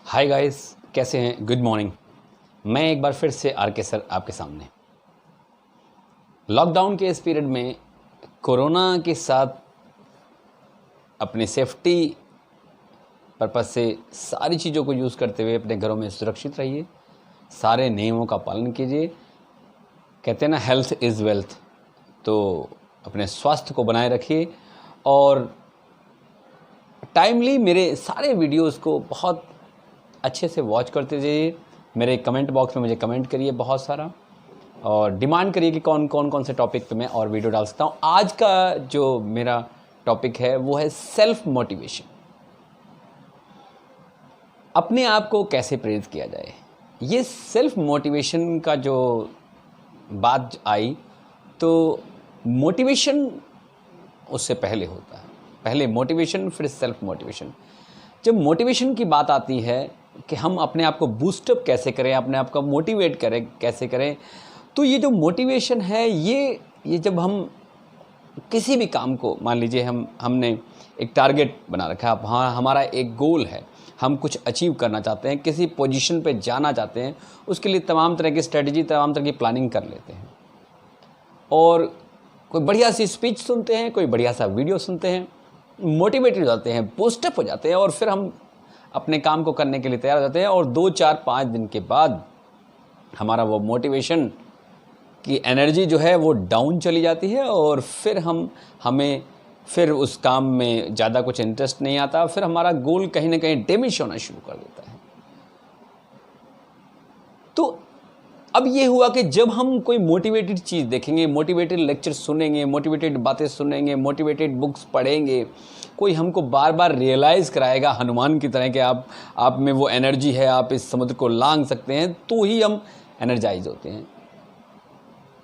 Hi guys, कैसे हैं? Good morning. मैं एक बार फिर से आर के सर आपके सामने। लॉकडाउन के इस पीरियड में कोरोना के साथ अपनी सेफ्टी पर्पज़ से सारी चीज़ों को यूज़ करते हुए अपने घरों में सुरक्षित रहिए, सारे नियमों का पालन कीजिए। कहते हैं ना, हेल्थ इज़ वेल्थ। तो अपने स्वास्थ्य को बनाए रखिए और टाइमली मेरे सारे वीडियोस को बहुत अच्छे से वॉच करते जाइए। मेरे कमेंट बॉक्स में मुझे कमेंट करिए बहुत सारा, और डिमांड करिए कि कौन से टॉपिक पे मैं और वीडियो डाल सकता हूँ। आज का जो मेरा टॉपिक है वो है सेल्फ मोटिवेशन। अपने आप को कैसे प्रेरित किया जाए। ये सेल्फ मोटिवेशन का जो बात आई, तो मोटिवेशन उससे पहले होता है। पहले मोटिवेशन, फिर सेल्फ मोटिवेशन। जब मोटिवेशन की बात आती है कि हम अपने आप को बूस्टअप कैसे करें, अपने आप को मोटिवेट करें कैसे करें, तो ये जो मोटिवेशन है ये जब हम किसी भी काम को, मान लीजिए हमने एक टारगेट बना रखा है, हाँ हमारा एक गोल है, हम कुछ अचीव करना चाहते हैं, किसी पोजीशन पे जाना चाहते हैं, उसके लिए तमाम तरह की स्ट्रेटजी, तमाम तरह की प्लानिंग कर लेते हैं और कोई बढ़िया सी स्पीच सुनते हैं, कोई बढ़िया सा वीडियो सुनते हैं, मोटिवेटेड हो जाते हैं, बूस्टअप हो जाते हैं और फिर हम अपने काम को करने के लिए तैयार हो जाते हैं। और 2, 4, 5 दिन के बाद हमारा वो मोटिवेशन की एनर्जी जो है वो डाउन चली जाती है और फिर हमें फिर उस काम में ज़्यादा कुछ इंटरेस्ट नहीं आता, फिर हमारा गोल कहीं ना कहीं डैमेज होना शुरू कर देता है। तो अब ये हुआ कि जब हम कोई मोटिवेटेड चीज़ देखेंगे, मोटिवेटेड लेक्चर सुनेंगे, मोटिवेटेड बातें सुनेंगे, मोटिवेटेड बुक्स पढ़ेंगे, कोई हमको बार बार रियलाइज़ कराएगा हनुमान की तरह कि आप में वो एनर्जी है, आप इस समुद्र को लांघ सकते हैं, तो ही हम एनर्जाइज होते हैं।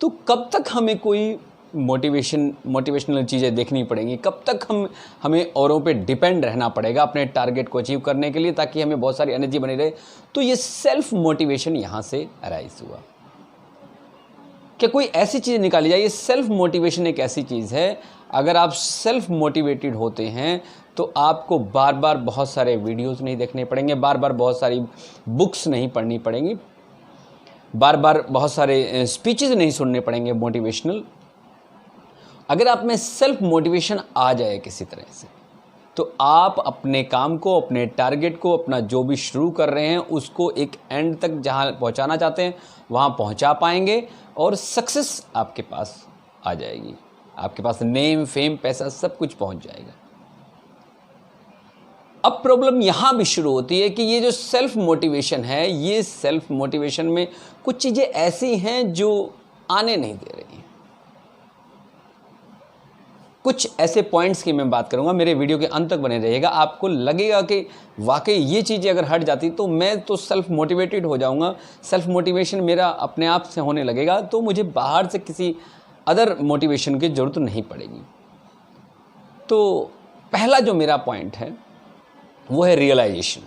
तो कब तक हमें कोई मोटिवेशनल चीज़ें देखनी पड़ेंगी, कब तक हमें औरों पे डिपेंड रहना पड़ेगा अपने टारगेट को अचीव करने के लिए, ताकि हमें बहुत सारी एनर्जी बनी रहे। तो ये सेल्फ मोटिवेशन यहाँ से अराइज हुआ कि कोई ऐसी चीज़ निकाली जाए। ये सेल्फ मोटिवेशन एक ऐसी चीज़ है, अगर आप सेल्फ मोटिवेटेड होते हैं तो आपको बार बार बहुत सारे वीडियोज़ नहीं देखने पड़ेंगे, बार बार बहुत सारी बुक्स नहीं पढ़नी पड़ेंगी, बार बार बहुत सारे स्पीचेस नहीं सुनने पड़ेंगे मोटिवेशनल। अगर आप में सेल्फ मोटिवेशन आ जाए किसी तरह से, तो आप अपने काम को, अपने टारगेट को, अपना जो भी शुरू कर रहे हैं उसको एक एंड तक जहां पहुंचाना चाहते हैं वहां पहुंचा पाएंगे और सक्सेस आपके पास आ जाएगी। आपके पास नेम, फेम, पैसा सब कुछ पहुंच जाएगा। अब प्रॉब्लम यहां भी शुरू होती है कि ये जो सेल्फ मोटिवेशन है, ये सेल्फ मोटिवेशन में कुछ चीज़ें ऐसी हैं जो आने नहीं दे रही हैं। कुछ ऐसे पॉइंट्स की मैं बात करूंगा, मेरे वीडियो के अंत तक बने रहिएगा। आपको लगेगा कि वाकई ये चीज़ें अगर हट जाती तो मैं तो सेल्फ मोटिवेटेड हो जाऊंगा, सेल्फ मोटिवेशन मेरा अपने आप से होने लगेगा, तो मुझे बाहर से किसी अदर मोटिवेशन की ज़रूरत नहीं पड़ेगी। तो पहला जो मेरा पॉइंट है वो है रियलाइजेशन।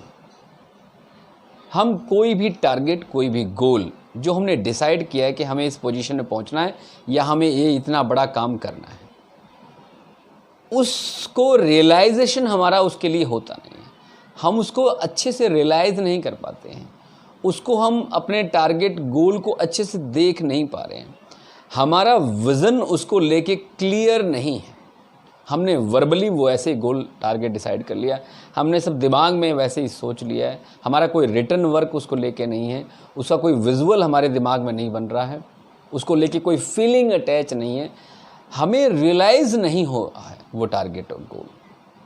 हम कोई भी टारगेट, कोई भी गोल जो हमने डिसाइड किया है कि हमें इस पोजीशन में पहुंचना है या हमें ये इतना बड़ा काम करना है, उसको रियलाइजेशन हमारा उसके लिए होता नहीं है। हम उसको अच्छे से रियलाइज़ नहीं कर पाते हैं, उसको हम अपने टारगेट गोल को अच्छे से देख नहीं पा रहे हैं। हमारा विज़न उसको लेके क्लियर नहीं है। हमने वर्बली वो ऐसे गोल टारगेट डिसाइड कर लिया, हमने सब दिमाग में वैसे ही सोच लिया है, हमारा कोई रिटर्न वर्क उसको लेके नहीं है, उसका कोई विजुअल हमारे दिमाग में नहीं बन रहा है, उसको लेके कोई फीलिंग अटैच नहीं है, हमें रियलाइज़ नहीं हो रहा है वो टारगेट और गोल।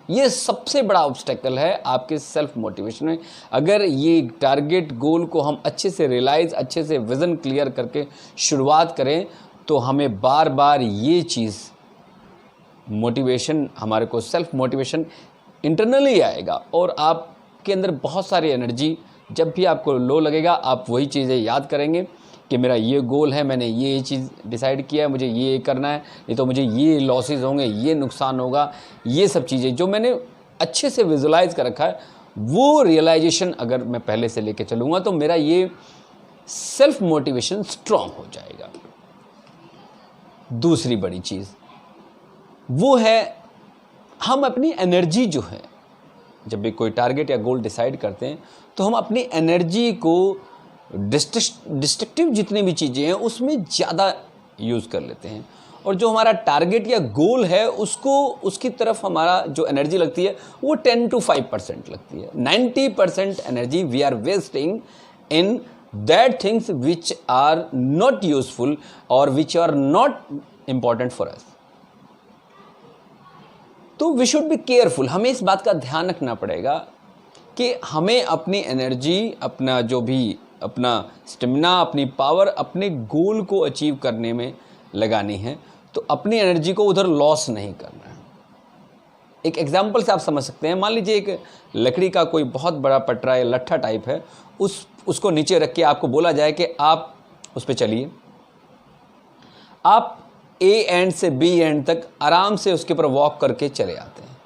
ये सबसे बड़ा ऑब्स्टेकल है आपके सेल्फ मोटिवेशन में। अगर ये टारगेट गोल को हम अच्छे से रियलाइज़, अच्छे से विज़न क्लियर करके शुरुआत करें, तो हमें बार बार ये चीज़ मोटिवेशन, हमारे को सेल्फ मोटिवेशन इंटरनली आएगा और आपके अंदर बहुत सारी एनर्जी, जब भी आपको लो लगेगा आप वही चीज़ें याद करेंगे कि मेरा ये गोल है, मैंने ये चीज़ डिसाइड किया है, मुझे ये करना है, नहीं तो मुझे ये लॉसेस होंगे, ये नुकसान होगा। ये सब चीज़ें जो मैंने अच्छे से विजुलाइज कर रखा है, वो रियलाइजेशन अगर मैं पहले से लेके चलूँगा तो मेरा ये सेल्फ मोटिवेशन स्ट्रॉन्ग हो जाएगा। दूसरी बड़ी चीज़ वो है, हम अपनी एनर्जी जो है जब भी कोई टारगेट या गोल डिसाइड करते हैं तो हम अपनी एनर्जी को डिस्ट्रक्टिव जितनी भी चीज़ें हैं उसमें ज़्यादा यूज़ कर लेते हैं, और जो हमारा टारगेट या गोल है उसकी तरफ हमारा जो एनर्जी लगती है वो 10 to 5% लगती है। 90% energy we are wasting in that things which are not useful और which are not important for us. तो वी शुड बी केयरफुल, हमें इस बात का ध्यान रखना पड़ेगा कि हमें अपनी एनर्जी, अपना जो भी अपना स्टेमिना, अपनी पावर अपने गोल को अचीव करने में लगानी है, तो अपनी एनर्जी को उधर लॉस नहीं करना है। एक एग्जांपल से आप समझ सकते हैं, मान लीजिए एक लकड़ी का कोई बहुत बड़ा पटरा या लट्ठा टाइप है, उसको नीचे रख के आपको बोला जाए कि आप उस पर चलिए। आप ए एंड से बी एंड तक आराम से उसके ऊपर वॉक करके चले आते हैं।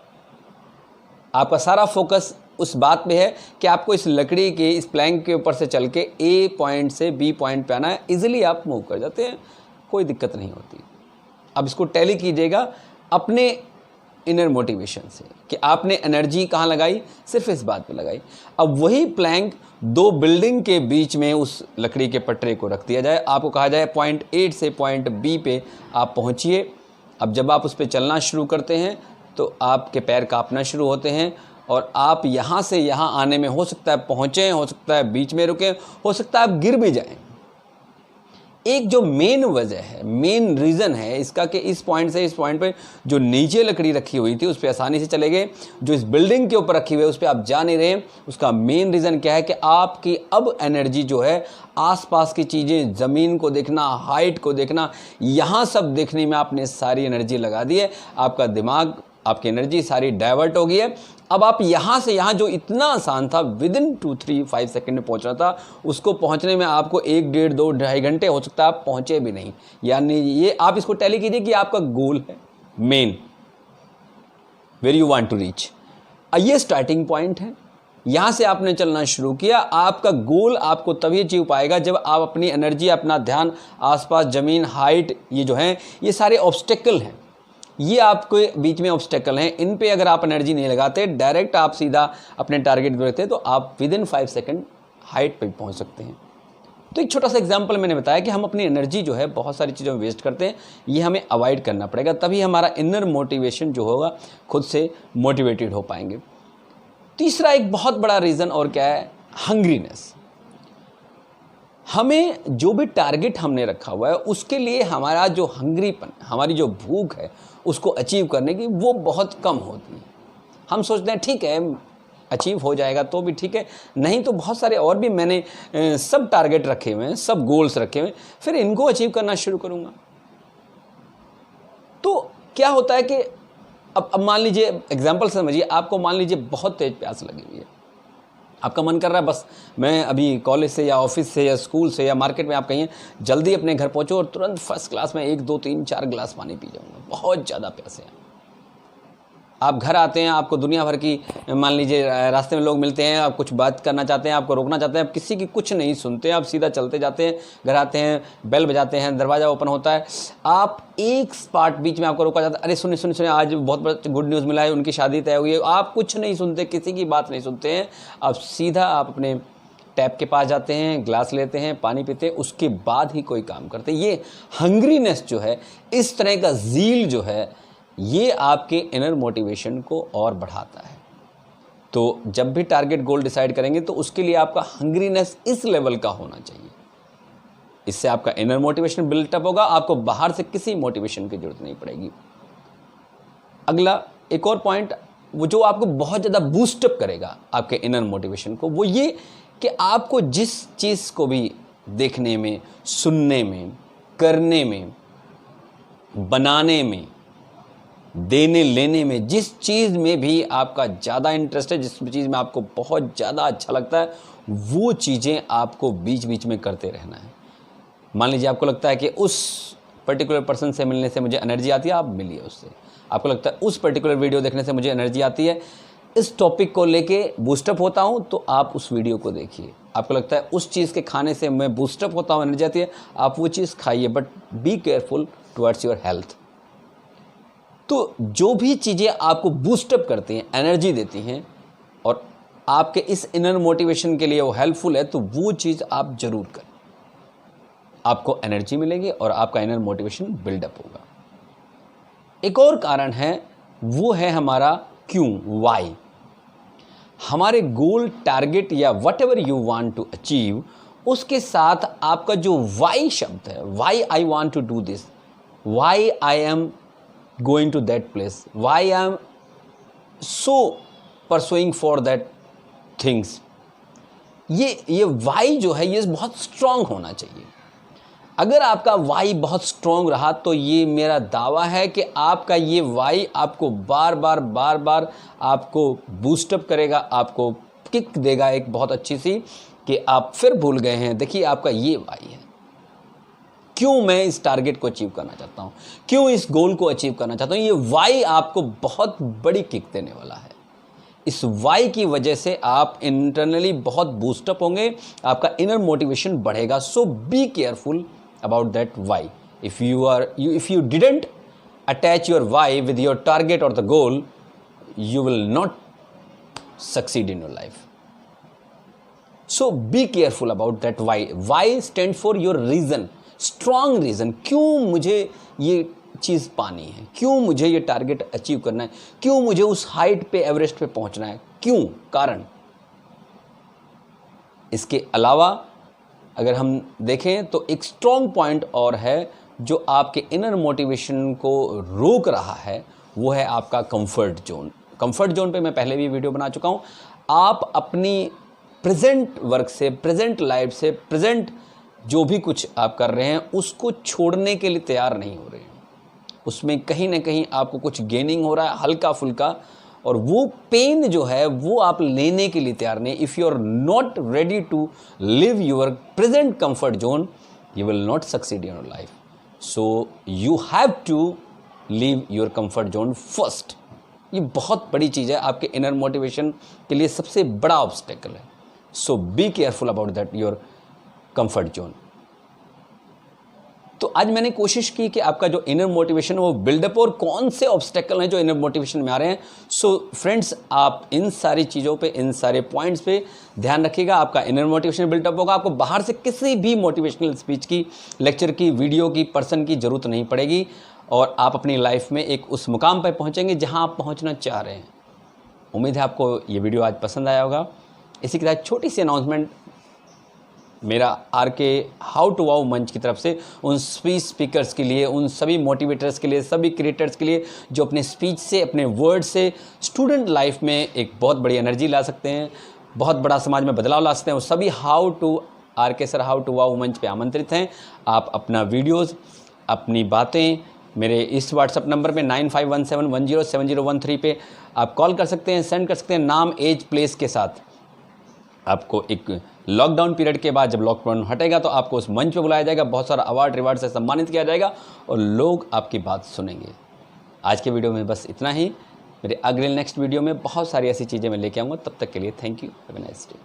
आपका सारा फोकस उस बात पे है कि आपको इस लकड़ी के इस प्लैंक के ऊपर से चल के ए पॉइंट से बी पॉइंट पे आना है। इजीली आप मूव कर जाते हैं, कोई दिक्कत नहीं होती। अब इसको टैली कीजिएगा अपने इनर मोटिवेशन से कि आपने एनर्जी कहाँ लगाई, सिर्फ इस बात पे लगाई। अब वही प्लैंक 2 बिल्डिंग के बीच में उस लकड़ी के पटरे को रख दिया जाए, आपको कहा जाए पॉइंट A से पॉइंट B पे आप पहुँचिए। अब जब आप उस पर चलना शुरू करते हैं तो आपके पैर कांपना शुरू होते हैं और आप यहाँ से यहाँ आने में हो सकता है पहुँचें, हो सकता है बीच में रुकें, हो सकता है आप गिर भी जाएं। एक जो मेन वजह है, मेन रीज़न है इसका कि इस पॉइंट से इस पॉइंट पे जो नीचे लकड़ी रखी हुई थी उस पर आसानी से चले गए, जो इस बिल्डिंग के ऊपर रखी हुई है उस पर आप जा नहीं रहे। उसका मेन रीज़न क्या है कि आपकी अब एनर्जी जो है आसपास की चीज़ें, ज़मीन को देखना, हाइट को देखना, यहाँ सब देखने में आपने सारी एनर्जी लगा दी है। आपका दिमाग, आपकी एनर्जी सारी डाइवर्ट हो गई है। अब आप यहाँ से यहाँ जो इतना आसान था विदिन 2, 3, 5 सेकंड में पहुँचना था, उसको पहुँचने में आपको 1, 1.5, 2, 2.5 घंटे हो सकता है आप पहुँचे भी नहीं। यानी ये आप इसको टैली कीजिए कि आपका गोल है main, where you want to reach. ये स्टार्टिंग पॉइंट है, यहाँ से आपने चलना शुरू किया। आपका गोल आपको तभी अचीव पाएगा जब आप अपनी एनर्जी, अपना ध्यान आसपास, ज़मीन, हाइट, ये जो हैं ये सारे ऑब्स्टेकल हैं, ये आपके बीच में ऑब्स्टेकल हैं। इन पे अगर आप एनर्जी नहीं लगाते, डायरेक्ट आप सीधा अपने टारगेट पे रखते, तो आप विदिन 5 सेकंड हाइट पे पहुंच सकते हैं। तो एक छोटा सा एग्जांपल मैंने बताया कि हम अपनी एनर्जी जो है बहुत सारी चीज़ों में वेस्ट करते हैं, ये हमें अवॉइड करना पड़ेगा, तभी हमारा इनर मोटिवेशन जो होगा खुद से मोटिवेटेड हो पाएंगे। तीसरा एक बहुत बड़ा रीज़न और क्या है, हंग्रीनेस। हमें जो भी टारगेट हमने रखा हुआ है उसके लिए हमारा जो हंग्रीपन, हमारी जो भूख है उसको अचीव करने की, वो बहुत कम होती है। हम सोचते हैं ठीक है अचीव हो जाएगा तो भी ठीक है, नहीं तो बहुत सारे और भी मैंने सब टारगेट रखे हुए हैं, सब गोल्स रखे हुए हैं, फिर इनको अचीव करना शुरू करूँगा। तो क्या होता है कि अब मान लीजिए, एग्जाम्पल समझिए, आपको मान लीजिए बहुत तेज प्यास लगी हुई है, आपका मन कर रहा है बस मैं अभी कॉलेज से या ऑफिस से या स्कूल से या मार्केट में आप कहीं जल्दी अपने घर पहुंचो और तुरंत फर्स्ट क्लास में 1, 2, 3, 4 गिलास पानी पी जाऊंगा, बहुत ज़्यादा प्यासे हैं। आप घर आते हैं, आपको दुनिया भर की, मान लीजिए रास्ते में लोग मिलते हैं, आप कुछ बात करना चाहते हैं, आपको रोकना चाहते हैं, आप किसी की कुछ नहीं सुनते, आप सीधा चलते जाते हैं, घर आते हैं, बेल बजाते हैं, दरवाज़ा ओपन होता है, आप एक स्पॉट बीच में आपको रोका जाता है, अरे सुनिए सुनिए सुनिए आज बहुत बड़ा गुड न्यूज़ मिला है, उनकी शादी तय हुई है। आप कुछ नहीं सुनते, किसी की बात नहीं सुनते हैं, आप सीधा आप अपने टैप के पास जाते हैं, ग्लास लेते हैं, पानी पीते हैं, उसके बाद ही कोई काम करते हैं। ये हंग्रीनेस जो है, इस तरह का ज़ील जो है, ये आपके इनर मोटिवेशन को और बढ़ाता है। तो जब भी टारगेट गोल डिसाइड करेंगे तो उसके लिए आपका हंग्रीनेस इस लेवल का होना चाहिए। इससे आपका इनर मोटिवेशन बिल्टअप होगा, आपको बाहर से किसी मोटिवेशन की जरूरत नहीं पड़ेगी। अगला एक और पॉइंट, वो जो आपको बहुत ज़्यादा बूस्टअप करेगा आपके इनर मोटिवेशन को, वो ये कि आपको जिस चीज़ को भी देखने में, सुनने में, करने में, बनाने में, देने लेने में, जिस चीज़ में भी आपका ज़्यादा इंटरेस्ट है, जिस चीज़ में आपको बहुत ज़्यादा अच्छा लगता है, वो चीज़ें आपको बीच बीच में करते रहना है। मान लीजिए आपको लगता है कि उस पर्टिकुलर पर्सन से मिलने से मुझे एनर्जी आती है, आप मिलिए उससे। आपको लगता है उस पर्टिकुलर वीडियो देखने से मुझे एनर्जी आती है, इस टॉपिक को लेके बूस्टअप होता हूँ, तो आप उस वीडियो को देखिए। आपको लगता है उस चीज़ के खाने से मैं बूस्टअप होता हूँ, एनर्जी आती है, आप वो चीज़ खाइए, but be careful towards your health. तो जो भी चीज़ें आपको बूस्टअप करती हैं, एनर्जी देती हैं, और आपके इस इनर मोटिवेशन के लिए वो हेल्पफुल है, तो वो चीज़ आप जरूर करें। आपको एनर्जी मिलेगी और आपका इनर मोटिवेशन बिल्डअप होगा। एक और कारण है, वो है हमारा क्यों, वाई। हमारे गोल, टारगेट या whatever you want to achieve, उसके साथ आपका जो वाई शब्द है, why I want to do this, why I am going to that place, why I am so pursuing for that things, ये why जो है ये बहुत स्ट्रांग होना चाहिए। अगर आपका वाई बहुत स्ट्रांग रहा तो ये मेरा दावा है कि आपका ये वाई आपको बार बार आपको बूस्टअप करेगा, आपको किक देगा एक बहुत अच्छी सी, कि आप फिर भूल गए हैं। देखिए आपका ये वाई है, क्यों मैं इस टारगेट को अचीव करना चाहता हूँ, क्यों इस गोल को अचीव करना चाहता हूँ, ये वाई आपको बहुत बड़ी किक देने वाला है। इस वाई की वजह से आप इंटरनली बहुत बूस्टअप होंगे, आपका इनर मोटिवेशन बढ़ेगा। So be careful about that why. If you didn't attach your why with your target or the goal, you will not succeed in your life. So be careful about that why. Why stands for your reason, strong reason. क्यों मुझे ये चीज़ पानी है, क्यों मुझे ये target achieve करना है, क्यों मुझे उस हाइट पे, एवरेस्ट पे पहुंचना है, क्यों, कारण। इसके अलावा अगर हम देखें तो एक स्ट्रॉन्ग पॉइंट और है जो आपके इनर मोटिवेशन को रोक रहा है, वो है आपका कंफर्ट जोन। कंफर्ट जोन पे मैं पहले भी वीडियो बना चुका हूँ। आप अपनी प्रेजेंट वर्क से, प्रेजेंट लाइफ से, प्रेजेंट जो भी कुछ आप कर रहे हैं उसको छोड़ने के लिए तैयार नहीं हो रहे हैं। उसमें कहीं ना कहीं आपको कुछ गेनिंग हो रहा है हल्का फुल्का, और वो पेन जो है वो आप लेने के लिए तैयार नहीं। If you are not ready to live your present comfort zone, you will not succeed in your life. So you have to leave your comfort zone first. ये बहुत बड़ी चीज़ है, आपके इनर मोटिवेशन के लिए सबसे बड़ा ऑब्स्टेकल है। So be careful about that your comfort zone. तो आज मैंने कोशिश की कि आपका जो इनर मोटिवेशन वो बिल्डअप, और कौन से ऑब्स्टेकल हैं जो इनर मोटिवेशन में आ रहे हैं। सो फ्रेंड्स, आप इन सारी चीज़ों पे, इन सारे पॉइंट्स पे ध्यान रखिएगा, आपका इनर मोटिवेशन बिल्डअप होगा। आपको बाहर से किसी भी मोटिवेशनल स्पीच की, लेक्चर की, वीडियो की, पर्सन की ज़रूरत नहीं पड़ेगी, और आप अपनी लाइफ में एक उस मुकाम पर पहुँचेंगे जहाँ आप पहुँचना चाह रहे हैं। उम्मीद है आपको ये वीडियो आज पसंद आया होगा। इसी के साथ छोटी सी अनाउंसमेंट मेरा आरके हाउ टू वाओ मंच की तरफ से उन स्पीच स्पीकर्स के लिए, उन सभी मोटिवेटर्स के लिए, सभी क्रिएटर्स के लिए जो अपने स्पीच से, अपने वर्ड से स्टूडेंट लाइफ में एक बहुत बड़ी एनर्जी ला सकते हैं, बहुत बड़ा समाज में बदलाव ला सकते हैं, वो सभी how to RK sir how to wow मंच पे आमंत्रित हैं। आप अपना वीडियोज़, अपनी बातें मेरे इस व्हाट्सअप नंबर पे 9517107013 पे आप कॉल कर सकते हैं, सेंड कर सकते हैं, नाम, एज, प्लेस के साथ। आपको एक लॉकडाउन पीरियड के बाद जब लॉकडाउन हटेगा तो आपको उस मंच पे बुलाया जाएगा, बहुत सारा अवार्ड रिवार्ड से सम्मानित किया जाएगा और लोग आपकी बात सुनेंगे। आज के वीडियो में बस इतना ही। मेरे अगले नेक्स्ट वीडियो में बहुत सारी ऐसी चीज़ें मैं लेके आऊँगा। तब तक के लिए thank you, have a nice day.